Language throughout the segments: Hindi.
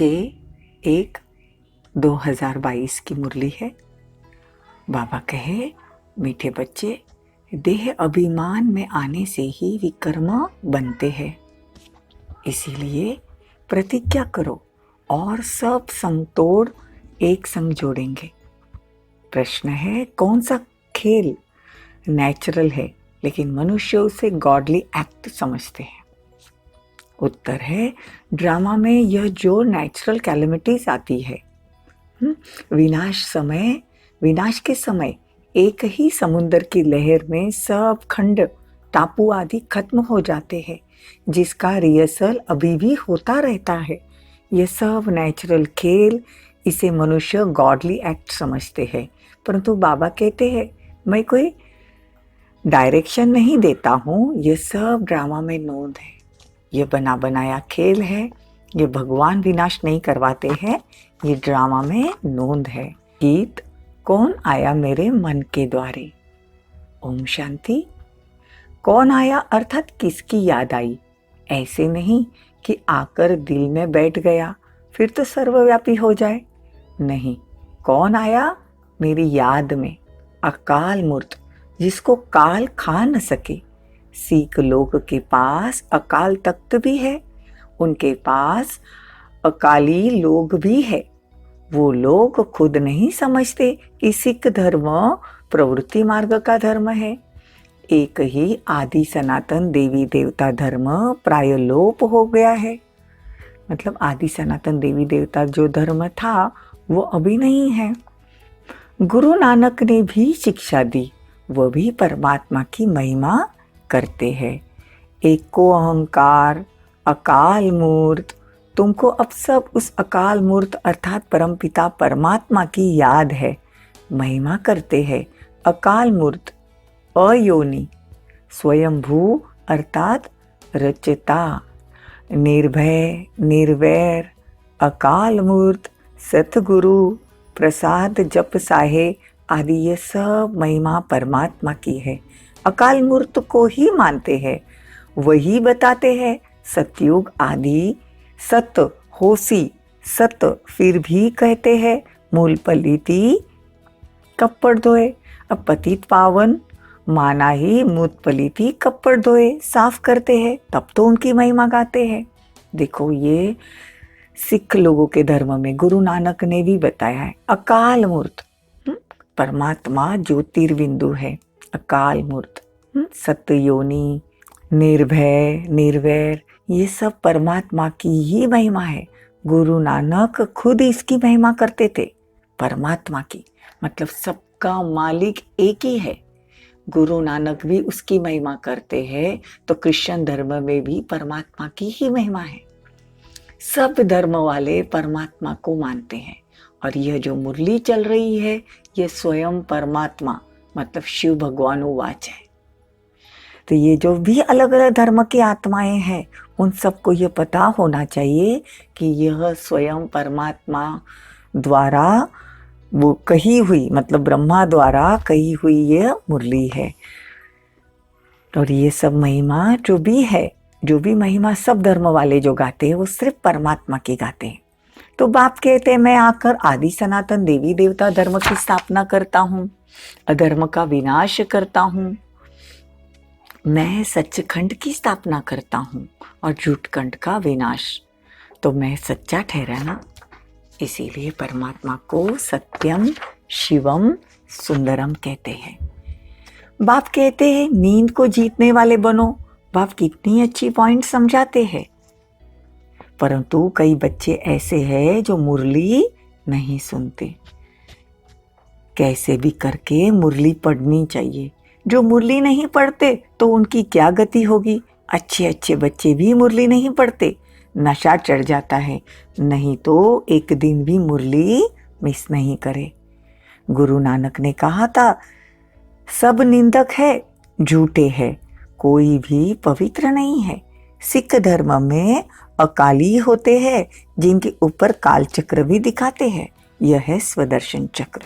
6/1/2022 की मुरली है। बाबा कहे, मीठे बच्चे, देह अभिमान में आने से ही विकर्म बनते हैं। इसीलिए प्रतिज्ञा करो और सब संग तोड़ एक संग जोड़ेंगे। प्रश्न है, कौन सा खेल नेचुरल है लेकिन मनुष्य उसे गॉडली एक्ट समझते हैं? उत्तर है, ड्रामा में यह जो नेचुरल कैलेमिटीज आती है, विनाश के समय एक ही समुद्र की लहर में सब खंड टापू आदि खत्म हो जाते हैं, जिसका रिहर्सल अभी भी होता रहता है। यह सब नेचुरल खेल, इसे मनुष्य गॉडली एक्ट समझते हैं। परंतु बाबा कहते हैं, मैं कोई डायरेक्शन नहीं देता हूँ, यह सब ड्रामा में नोंद है। यह बना बनाया खेल है, ये भगवान विनाश नहीं करवाते हैं, ये ड्रामा में नोंद है। गीत, कौन आया मेरे मन के द्वारे। ओम शांति। कौन आया अर्थात किसकी याद आई, ऐसे नहीं कि आकर दिल में बैठ गया फिर तो सर्वव्यापी हो जाए। नहीं, कौन आया मेरी याद में, अकाल मूर्त, जिसको काल खा न सके। सीख लोग के पास अकाल तख्त भी है, उनके पास अकाली लोग भी है। वो लोग खुद नहीं समझते कि सिख धर्म प्रवृत्ति मार्ग का धर्म है। एक ही आदि सनातन देवी देवता धर्म प्राय लोप हो गया है। मतलब आदि सनातन देवी देवता जो धर्म था वो अभी नहीं है। गुरु नानक ने भी शिक्षा दी, वह भी परमात्मा की महिमा करते हैं। एको अहंकार अकाल मूर्त, तुमको अब सब उस अकाल मूर्त अर्थात परमपिता परमात्मा की याद है, महिमा करते हैं। अकाल मूर्त अयोनि, स्वयंभू अर्थात रचता, निर्भय निर्वैर, अकाल मूर्त, सतगुरु, प्रसाद जप साहे आदि, ये सब महिमा परमात्मा की है। अकाल मूर्त को ही मानते हैं, वही बताते हैं सतयुग आदि सत होसी सत, फिर भी कहते हैं मूल पलीती कपड़ धोए। अब पतित पावन माना ही मूत पलीती कपड़ धोए साफ करते हैं, तब तो उनकी महिमा गाते हैं। देखो, ये सिख लोगों के धर्म में गुरु नानक ने भी बताया है। अकाल मूर्त परमात्मा ज्योतिर्बिंदु है, अकाल मूर्त सत्य योनि, निर्भय निर्वैर, ये सब परमात्मा की ही महिमा है। गुरु नानक खुद इसकी महिमा करते थे, परमात्मा की, मतलब सबका मालिक एक ही है। गुरु नानक भी उसकी महिमा करते हैं, तो क्रिश्चियन धर्म में भी परमात्मा की ही महिमा है। सब धर्म वाले परमात्मा को मानते हैं। और यह जो मुरली चल रही है, यह स्वयं परमात्मा मतलब शिव भगवान वाच है। तो ये जो भी अलग अलग धर्म की आत्माएं हैं, उन सबको ये पता होना चाहिए कि यह स्वयं परमात्मा द्वारा वो कही हुई, मतलब ब्रह्मा द्वारा कही हुई ये मुरली है। और ये सब महिमा जो भी है, जो भी महिमा सब धर्म वाले जो गाते हैं, वो सिर्फ परमात्मा की गाते हैं। तो बाप कहते हैं, मैं आकर आदि सनातन देवी देवता धर्म की स्थापना करता हूँ, अधर्म का विनाश करता हूँ। मैं सच्चखंड की स्थापना करता हूँ और झूठखंड का विनाश। तो मैं सच्चा ठहरा ना, इसीलिए परमात्मा को सत्यम शिवम सुंदरम कहते हैं। बाप कहते हैं, नींद को जीतने वाले बनो। बाप कितनी अच्छी पॉइंट समझाते हैं। परंतु कई बच्चे ऐसे हैं जो मुरली नहीं सुनते। कैसे भी करके मुरली पढ़नी चाहिए। जो मुरली नहीं पढ़ते तो उनकी क्या गति होगी। अच्छे अच्छे बच्चे भी मुरली नहीं पढ़ते, नशा चढ़ जाता है। नहीं तो एक दिन भी मुरली मिस नहीं करे। गुरु नानक ने कहा था, सब निंदक है, झूठे है, कोई भी पवित्र नहीं है। सिख धर्म में अकाली होते हैं, जिनके ऊपर काल चक्र भी दिखाते हैं। यह है स्वदर्शन चक्र।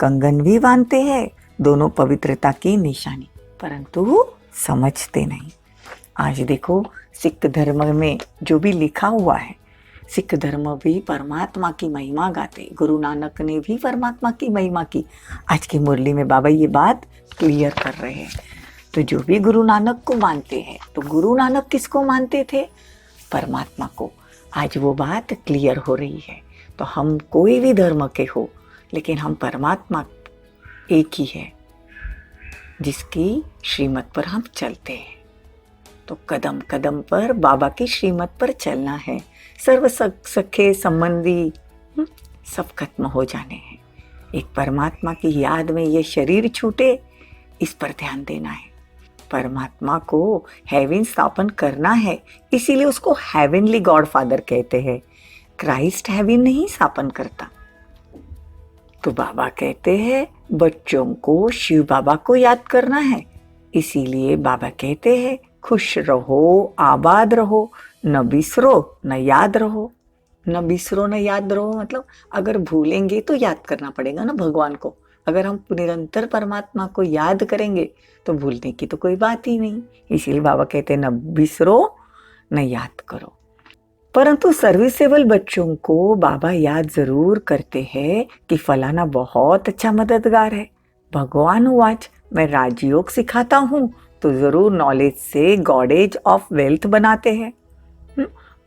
कंगन भी बांधते हैं, दोनों पवित्रता की निशानी, परंतु समझते नहीं। आज देखो, सिख धर्म में जो भी लिखा हुआ है, सिख धर्म भी परमात्मा की महिमा गाते, गुरु नानक ने भी परमात्मा की महिमा की। आज की मुरली में बाबा ये बात क्लियर कर रहे हैं। तो जो भी गुरु नानक को मानते हैं, तो गुरु नानक किसको मानते थे? परमात्मा को। आज वो बात क्लियर हो रही है। तो हम कोई भी धर्म के हो, लेकिन हम परमात्मा एक ही है, जिसकी श्रीमत पर हम चलते हैं। तो कदम कदम पर बाबा की श्रीमत पर चलना है। सर्व सखे संबंधी सब खत्म हो जाने हैं। एक परमात्मा की याद में ये शरीर छूटे, इस पर ध्यान देना है। परमात्मा को हेवन स्थापन करना है, इसीलिए उसको हेवनली गॉड फादर कहते हैं। क्राइस्ट हेवन नहीं स्थापन करता। तो बाबा कहते हैं बच्चों को शिव बाबा को याद करना है, इसीलिए बाबा कहते हैं खुश रहो, आबाद रहो, न बिसरो न याद रहो। न बिसरो न याद रहो मतलब अगर भूलेंगे तो याद करना पड़ेगा ना भगवान को। अगर हम निरंतर परमात्मा को याद करेंगे तो भूलने की तो कोई बात ही नहीं। इसीलिए बाबा कहते हैं न बिसरो न याद करो। परंतु सर्विसेबल बच्चों को बाबा याद जरूर करते हैं कि फलाना बहुत अच्छा मददगार है। भगवान आज मैं राजयोग सिखाता हूँ तो जरूर नॉलेज से गॉडेज ऑफ वेल्थ बनाते हैं।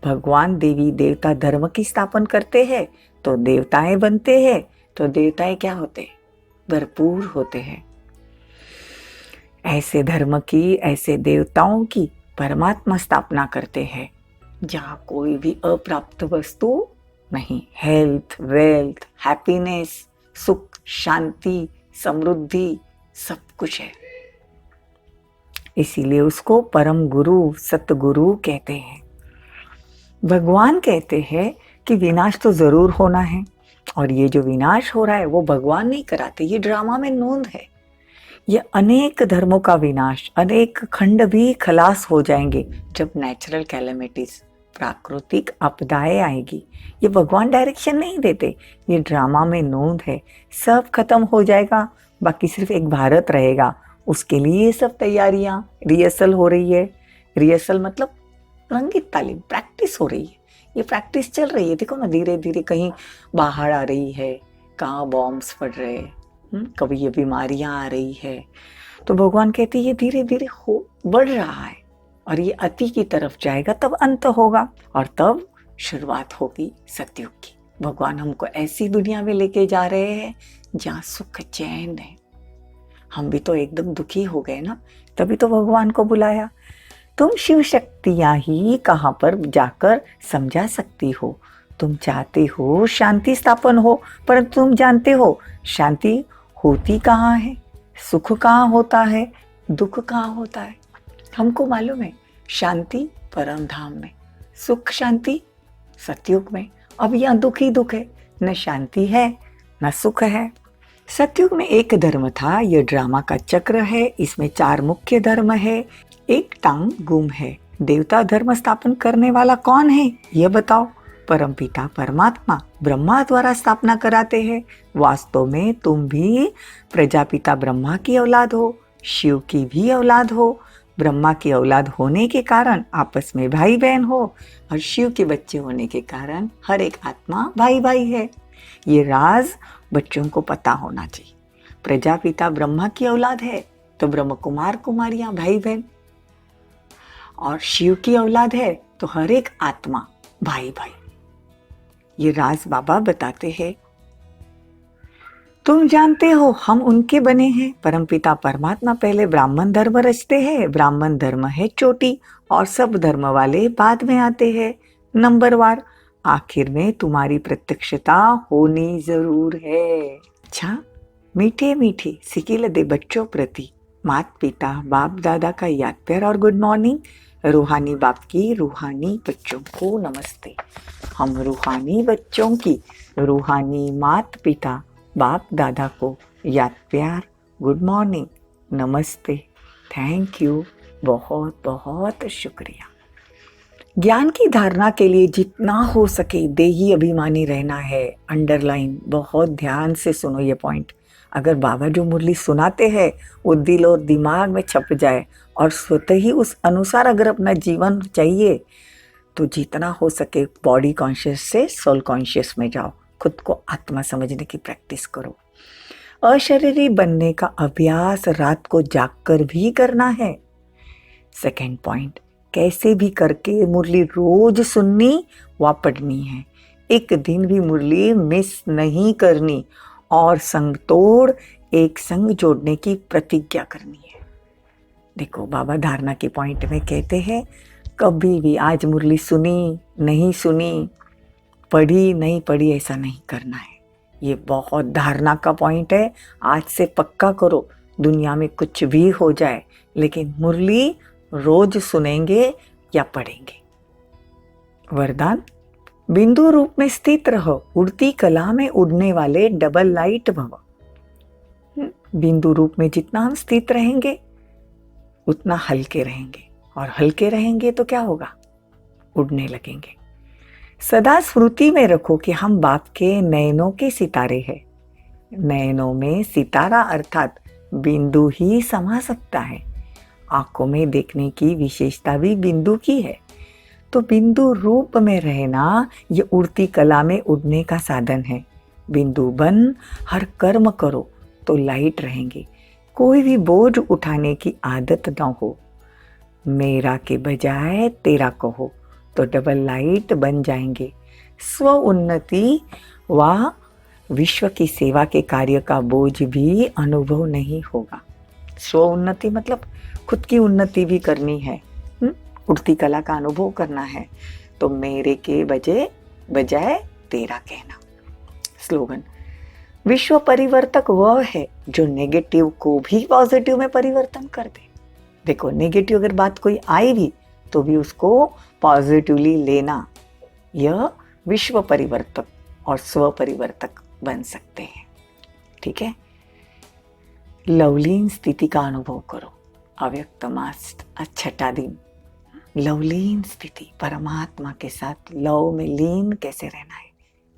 भगवान देवी देवता धर्म की स्थापना करते हैं तो देवताएं बनते हैं। तो देवताएं क्या होते हैं? भरपूर होते हैं। ऐसे धर्म की, ऐसे देवताओं की परमात्मा स्थापना करते हैं जहाँ कोई भी अप्राप्त वस्तु नहीं। हेल्थ, वेल्थ, हैप्पीनेस, सुख, शांति, समृद्धि सब कुछ है। इसीलिए उसको परम गुरु, सतगुरु कहते हैं। भगवान कहते हैं कि विनाश तो जरूर होना है, और ये जो विनाश हो रहा है वो भगवान नहीं कराते, ये ड्रामा में नोंद है। ये अनेक धर्मों का विनाश, अनेक खंड भी खलास हो जाएंगे जब नेचुरल कैलेमिटीज, प्राकृतिक आपदाएं आएगी। ये भगवान डायरेक्शन नहीं देते, ये ड्रामा में नोंद है। सब खत्म हो जाएगा, बाकी सिर्फ एक भारत रहेगा। उसके लिए सब तैयारियां, रिहर्सल हो रही है। रिहर्सल मतलब रंगीत तालीम, प्रैक्टिस हो रही है। ये प्रैक्टिस चल रही है। देखो ना, धीरे धीरे कहीं बाहर आ रही है, कहाँ बॉम्ब्स पड़ रहे हैं, कभी ये बीमारियां आ रही है। तो भगवान कहते हैं ये धीरे धीरे हो बढ़ रहा है, और ये अति की तरफ जाएगा, तब अंत होगा, और तब शुरुआत होगी सतयुग की। भगवान हमको ऐसी दुनिया में लेके जा रहे हैं जहाँ सुख चैन है। हम भी तो एकदम दुखी हो गए ना, तभी तो भगवान को बुलाया। तुम शिव शक्तियां ही कहाँ पर जाकर समझा सकती हो। तुम चाहते हो शांति स्थापन हो, परंतु तुम जानते हो शांति होती कहाँ है, सुख कहाँ होता है, दुख कहाँ होता है। हमको मालूम है शांति परम धाम में, सुख शांति सतयुग में। अब यहाँ दुख ही दुख है, न शांति है न सुख है। सतयुग में एक धर्म था, यह ड्रामा का चक्र है। इसमें 4 मुख्य धर्म है, एक टांग गुम है। देवता धर्म स्थापन करने वाला कौन है ये बताओ? परमपिता परमात्मा ब्रह्मा द्वारा स्थापना कराते हैं। वास्तव में तुम भी प्रजापिता ब्रह्मा की औलाद हो, शिव की भी औलाद हो। ब्रह्मा की औलाद होने के कारण आपस में भाई बहन हो, और शिव के बच्चे होने के कारण हर एक आत्मा भाई भाई है। ये राज बच्चों को पता होना चाहिए। प्रजापिता ब्रह्मा की औलाद है तो ब्रह्म कुमार कुमारियां भाई बहन, और शिव की औलाद है तो हर एक आत्मा भाई भाई। ये राज बाबा बताते हैं। तुम जानते हो हम उनके बने हैं। परमपिता परमात्मा पहले ब्राह्मण धर्म रचते हैं। ब्राह्मण धर्म है चोटी, और सब धर्म वाले बाद में आते हैं नंबरवार। आखिर में तुम्हारी प्रत्यक्षता होनी जरूर है। अच्छा, मीठे मीठे सिकिलदे बच्चों प्रति माता पिता बाप दादा का याद प्यार और गुड मॉर्निंग। रूहानी बाप की रूहानी बच्चों को नमस्ते। हम रूहानी बच्चों की रूहानी माता पिता बाप दादा को याद प्यार, गुड मॉर्निंग, नमस्ते, थैंक यू, बहुत बहुत शुक्रिया। ज्ञान की धारणा के लिए जितना हो सके देही अभिमानी रहना है। अंडरलाइन, बहुत ध्यान से सुनो ये पॉइंट। अगर बाबा जो मुरली सुनाते हैं वो दिल और दिमाग में छप जाए, और स्वतः ही उस अनुसार अगर अपना जीवन चाहिए, तो जितना हो सके बॉडी कॉन्शियस से सोल कॉन्शियस में जाओ, खुद को आत्मा समझने की प्रैक्टिस करो। अशरीरी बनने का अभ्यास रात को जागकर भी करना है। सेकेंड पॉइंट, कैसे भी करके मुरली रोज सुननी व पढ़नी है। एक दिन भी मुरली मिस नहीं करनी और संग तोड़ एक संग जोड़ने की प्रतिज्ञा करनी है। देखो बाबा धारणा के पॉइंट में कहते हैं, कभी भी आज मुरली सुनी नहीं सुनी, पढ़ी नहीं पढ़ी, ऐसा नहीं करना है। ये बहुत धारणा का पॉइंट है। आज से पक्का करो, दुनिया में कुछ भी हो जाए लेकिन मुरली रोज सुनेंगे या पढ़ेंगे। वरदान, बिंदु रूप में स्थित रहो, उड़ती कला में उड़ने वाले डबल लाइट भव। बिंदु रूप में जितना हम स्थित रहेंगे उतना हल्के रहेंगे, और हल्के रहेंगे तो क्या होगा, उड़ने लगेंगे। सदा स्मृति में रखो कि हम बाप के नयनों के सितारे हैं। नयनों में सितारा अर्थात बिंदु ही समा सकता है। आंखों में देखने की विशेषता भी बिंदु की है। तो बिंदु रूप में रहना ये उड़ती कला में उड़ने का साधन है। बिंदु बन हर कर्म करो तो लाइट रहेंगे। कोई भी बोझ उठाने की आदत न हो। मेरा के बजाय तेरा कहो तो डबल लाइट बन जाएंगे। स्व उन्नति व विश्व की सेवा के कार्य का बोझ भी अनुभव नहीं होगा। स्व उन्नति मतलब खुद की उन्नति भी करनी है, उड़ती कला का अनुभव करना है, तो मेरे के बजाय तेरा कहना। स्लोगन, विश्व परिवर्तक वह है जो नेगेटिव को भी पॉजिटिव में परिवर्तन कर दे। देखो नेगेटिव अगर बात कोई आई भी तो भी उसको पॉजिटिवली लेना, यह विश्व परिवर्तक और स्व परिवर्तक बन सकते हैं। ठीक है, लवलीन स्थिति का अनुभव करो। अव्यक्त मास छठा दिन, लवलीन स्थिति, परमात्मा के साथ लव में लीन कैसे रहना है,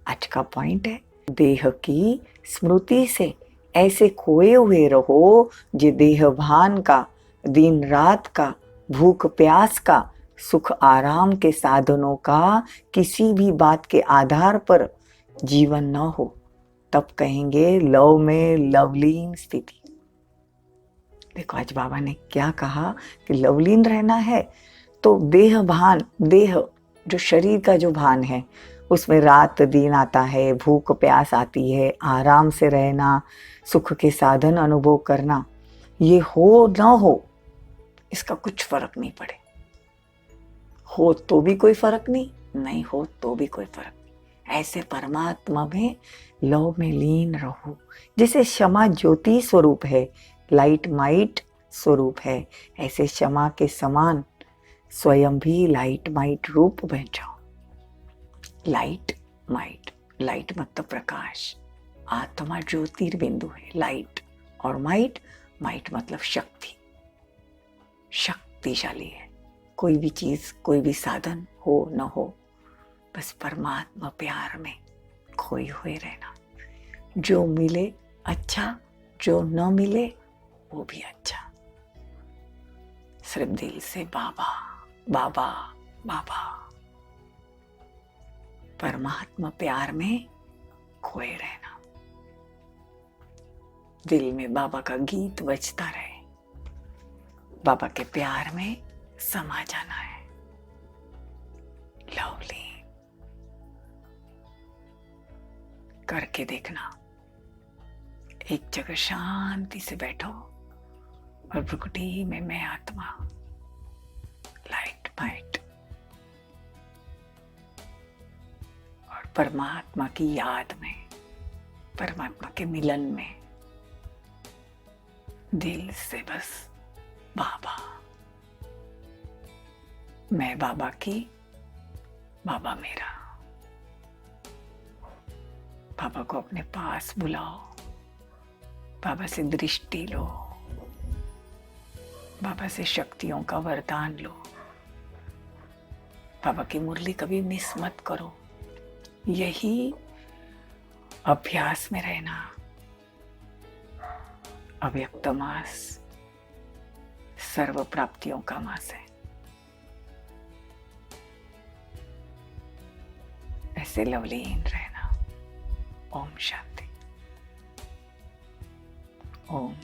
आज का पॉइंट है। देह की स्मृति से ऐसे खोए हुए रहो जे देह भान का, दिन रात का, भूख प्यास का, सुख आराम के साधनों का किसी भी बात के आधार पर जीवन न हो, तब कहेंगे लव में लवलीन स्थिति। देखो आज बाबा ने क्या कहा कि लवलीन रहना है, तो देह भान, देह जो शरीर का जो भान है उसमें रात दिन आता है, भूख प्यास आती है, आराम से रहना, सुख के साधन अनुभव करना, ये हो न हो इसका कुछ फर्क नहीं पड़े। हो तो भी कोई फर्क नहीं, नहीं हो तो भी कोई फर्क नहीं। ऐसे परमात्मा में लव में लीन रहो। जैसे क्षमा ज्योति स्वरूप है, लाइट माइट स्वरूप है, ऐसे क्षमा के समान स्वयं भी लाइट माइट रूप बन जाओ। लाइट माइट, लाइट मतलब प्रकाश, आत्मा ज्योतिर्बिंदु है लाइट, और माइट, माइट मतलब शक्ति, शक्तिशाली है। कोई भी चीज, कोई भी साधन हो न हो, बस परमात्मा प्यार में खोए हुए रहना। जो मिले अच्छा, जो न मिले वो भी अच्छा। सिर्फ दिल से बाबा बाबा बाबा, परमात्मा प्यार में खोए रहना। दिल में बाबा का गीत बजता रहे, बाबा के प्यार में समा जाना है। लवली करके देखना। एक जगह शांति से बैठो और भ्रुकुटी में मैं आत्मा, लाइट माइट, और परमात्मा की याद में, परमात्मा के मिलन में दिल से बस बाबा, मैं बाबा की, बाबा मेरा। बाबा को अपने पास बुलाओ, बाबा से दृष्टि लो, बाबा से शक्तियों का वरदान लो। बाबा की मुरली कभी मिस मत करो। यही अभ्यास में रहना। अव्यक्त मास सर्व प्राप्तियों का मास है। से लवलीन रहना। ओम शांति। ओम